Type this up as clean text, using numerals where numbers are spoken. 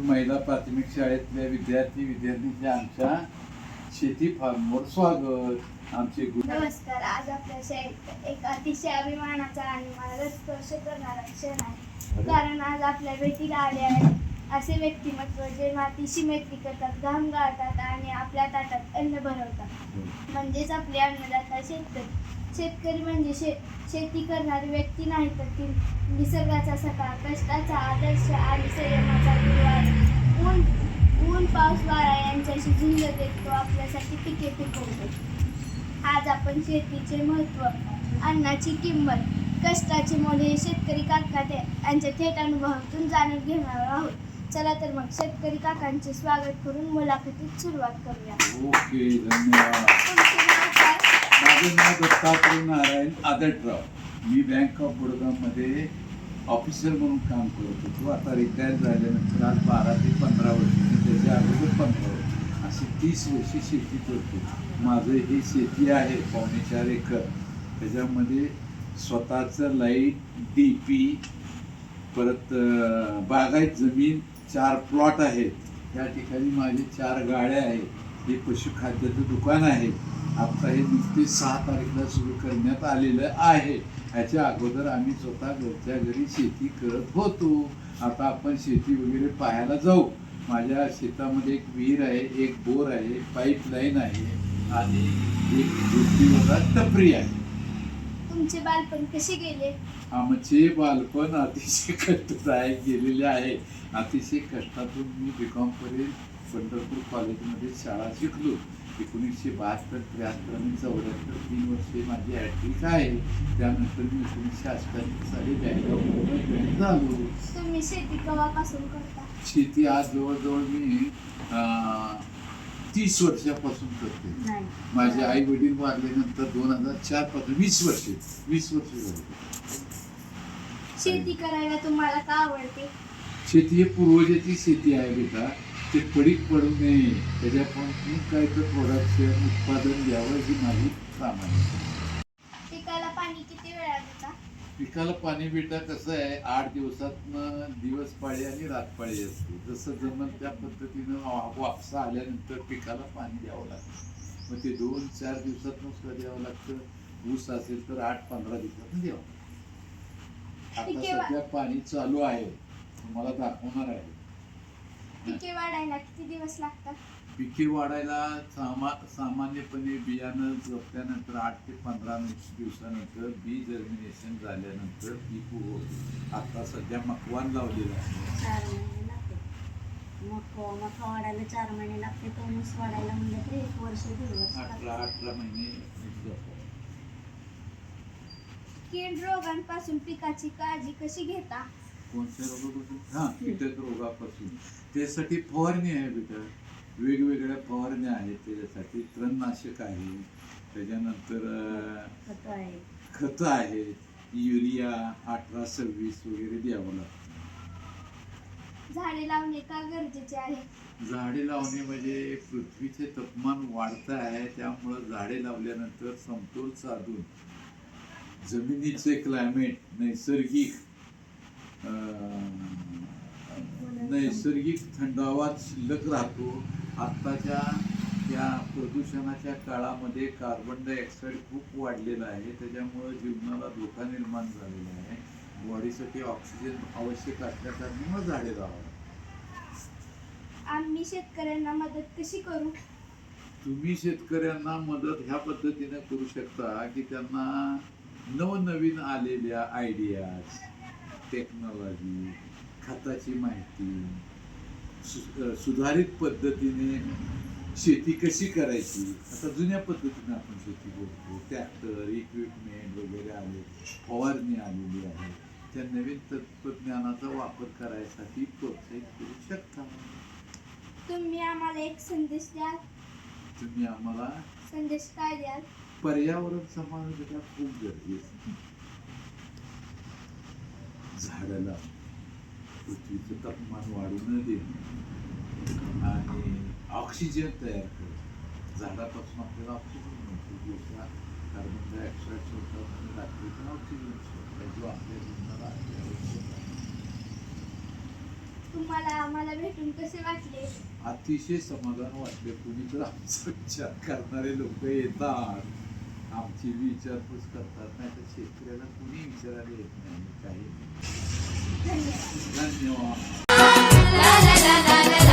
महिला प्राथमिक शाळेतल्या विद्यार्थींच्या आमच्या शेती फार्मवर स्वागत. आमचे नमस्कार. आज आपल्या शाळेत एक अतिशय अभिमानाचा आणि मला स्पर्श करणारा क्षण आहे, कारण आज आपल्या भेटीला आले आहेत असे व्यक्तिमत्व जे मातीशी मैत्री करतात, घाम गाळतात आणि आपल्या ताटात अन्न भरवतात, म्हणजेच आपले अन्नदाता शेतकरी. शेतकरी म्हणजे शेती करणारी व्यक्ती नाही, तर ती निसर्गाचा सखा, कष्टाचा आदर्श आणि संयमाचा गुरु आहे. ऊन पाऊस वारा यांच्याशी झुंज देत तो आपल्यासाठी पिके पिकवतो. आज आपण शेतीचे महत्त्व, अन्नाची किंमत, कष्टाचे मोल हे शेतकरी काका यांच्या थेट अनुभवातून जाणून घेणार आहोत. चला तर मग शेतकरी काकांचे स्वागत करून मुलाखतीत सुरुवात करूया. ओके, धन्यवाद. तुमचे नाव काय? माझे नाव दत्तात्रय नारायण आदटराव. मी बँक ऑफ बडोदामध्ये ऑफिसर म्हणून काम करत होतो. आता रिटायर झाल्यानंतर आज 12 ते 15 वर्ष, त्याच्या अगोदर 15 वर्ष, असे 30 वर्षे शेती करतो. माझं हे शेती आहे 4.5 एकर. त्याच्यामध्ये स्वतःचं लाईट, DP, परत बागायत जमीन, 4 प्लॉट आहेत. या ठिकाणी माझे 4 गाड्या आहेत. हे पशुखाद्याचं दुकान आहे. आता हे नुकते 6 तारखेला सुरू करण्यात आलेलं आहे. ह्याच्या अगोदर आम्ही स्वतः घरच्या घरी शेती करत होतो. आता आपण शेती वगैरे पाहायला जाऊ. माझ्या शेतामध्ये एक विहीर आहे, एक बोर आहे, पाईपलाईन आहे आणि एक झोपडीवाला टपरी आहे. तुमचे बालपण कसे गेले? आमचे बालपण अतिशय कष्टदायक गेलेले आहे. अतिशय कष्टातून मी B.Com पर्यंत पंढरपूर कॉलेजमध्ये शाळा शिकलो. 1972, 73 आणि 74 3 वर्षे माझी हॅट्रिक आहे. त्यानंतर मी 1988 साली बँक ऑफ बडोदा जॉईन झालो. तुम्ही शेती केव्हापासून करता? शेती आज जवळजवळ मी 30 वर्षापासून करते. माझे आई वडील वारल्यानंतर 2004 पासून 20 वर्ष झाली. शेती करायला तुम्हाला का आवडते? शेती ही पूर्वजाची शेती आहे बेटा. ते पडीक पडू नये, त्याच्यापासून काय तर प्रोडक्शन उत्पादन घ्यावं ही माझी काम आहे. पिकाला पाणी किती वेळा देता? पिकाला पाणी बेटा कसं आहे, 8 दिवसातनं दिवस पाळी आणि रात पाळी असते. जसं जमल त्या पद्धतीनं वापसा आल्यानंतर पिकाला पाणी द्यावं लागतं. मग ते 2-4 दिवसातनं सुद्धा द्यावं लागतं. ऊस असेल तर 8-15 दिवसातनं द्यावं. आता सध्या पाणी चालू आहे, तुम्हाला दाखवणार आहे. पिके वाढायला किती दिवस लागतात? पिके वाढायला सामान्यपणे बियाणं जपल्यानंतर 8 ते 15 दिवसानंतर बी जर्मिनेशन झाल्यानंतर पीक उगवतो. आता सध्या मकवान लावलेलं आहे. 4 महिने लागते. मका वाढायला 4 महिने लागते. तो ऊस वाढायला म्हणजे तरी 1 वर्ष 1.5 वर्ष 18 महिने. कीड रोगांपासून पिकाची काळजी कशी घेता? कोणत्या रोगापासून? कीटक रोगापासून. त्यासाठी फवारणी आहे बेटा. वेगवेगळ्या फवारण्या आहेत त्याच्यासाठी. तणनाशक आहे, त्याच्यानंतर खतं आहेत, युरिया 18-26 वगैरे द्यावं लागतं. झाडे लावणे का गरजेचे आहे? झाडे लावणे म्हणजे पृथ्वीचे तापमान वाढतं आहे, त्यामुळं झाडे लावल्यानंतर समतोल साधून जमिनीचे क्लायमेट, नैसर्गिक थंडावा शिल्लक राहतो. आत्ताच्या या प्रदूषणाच्या काळामध्ये कार्बन डायऑक्साईड खूप वाढलेला आहे. त्याच्यामुळं जीवनाला धोका निर्माण झालेला आहे. बॉडीसाठी ऑक्सिजन आवश्यक असल्याकारणामुळे झाडे लावा. आम्ही शेतकऱ्यांना मदत कशी करू? तुम्ही शेतकऱ्यांना मदत ह्या पद्धतीने करू शकता की त्यांना नवनवीन आलेल्या आयडियाज, टेक्नॉलॉजी, खताची माहिती, सुधारित पद्धतीने शेती कशी करायची. आता जुन्या पद्धतीने आपण शेती करतो. ट्रॅक्टर, इक्विपमेंट वगैरे आले, फवारणी आलेली आहे. त्या नवीन तंत्रज्ञानाचा वापर करायसाठी प्रोत्साहित करू शकता. तुम्ही आम्हाला एक संदेश द्याल? तुम्ही आम्हाला संदेश काय द्याल? पर्यावरण समाजाला खूप गरजेचं. झाडाला पृथ्वीचं तापमान वाढू न देणे आणि ऑक्सिजन तयार करणं. झाडापासून आपल्याला ऑक्सिजन मिळतो. दिवसा कार्बन डायऑक्साईड सोडतात आणि रात्री पण ऑक्सिजन सोडतात, जो आपल्या जीवनाला आवश्यक आहे. तुम्हाला आम्हाला भेटून कसे वाटले? अतिशय समाधान वाटले. कुणी तर आमचा विचार करणारे लोक येतात, आमची बी विचारपूस करतात. नाही तर शेतकऱ्याला कुणी विचारायला येत नाही काही. धन्यवाद. धन्यवाद. ला ला ला ला ला.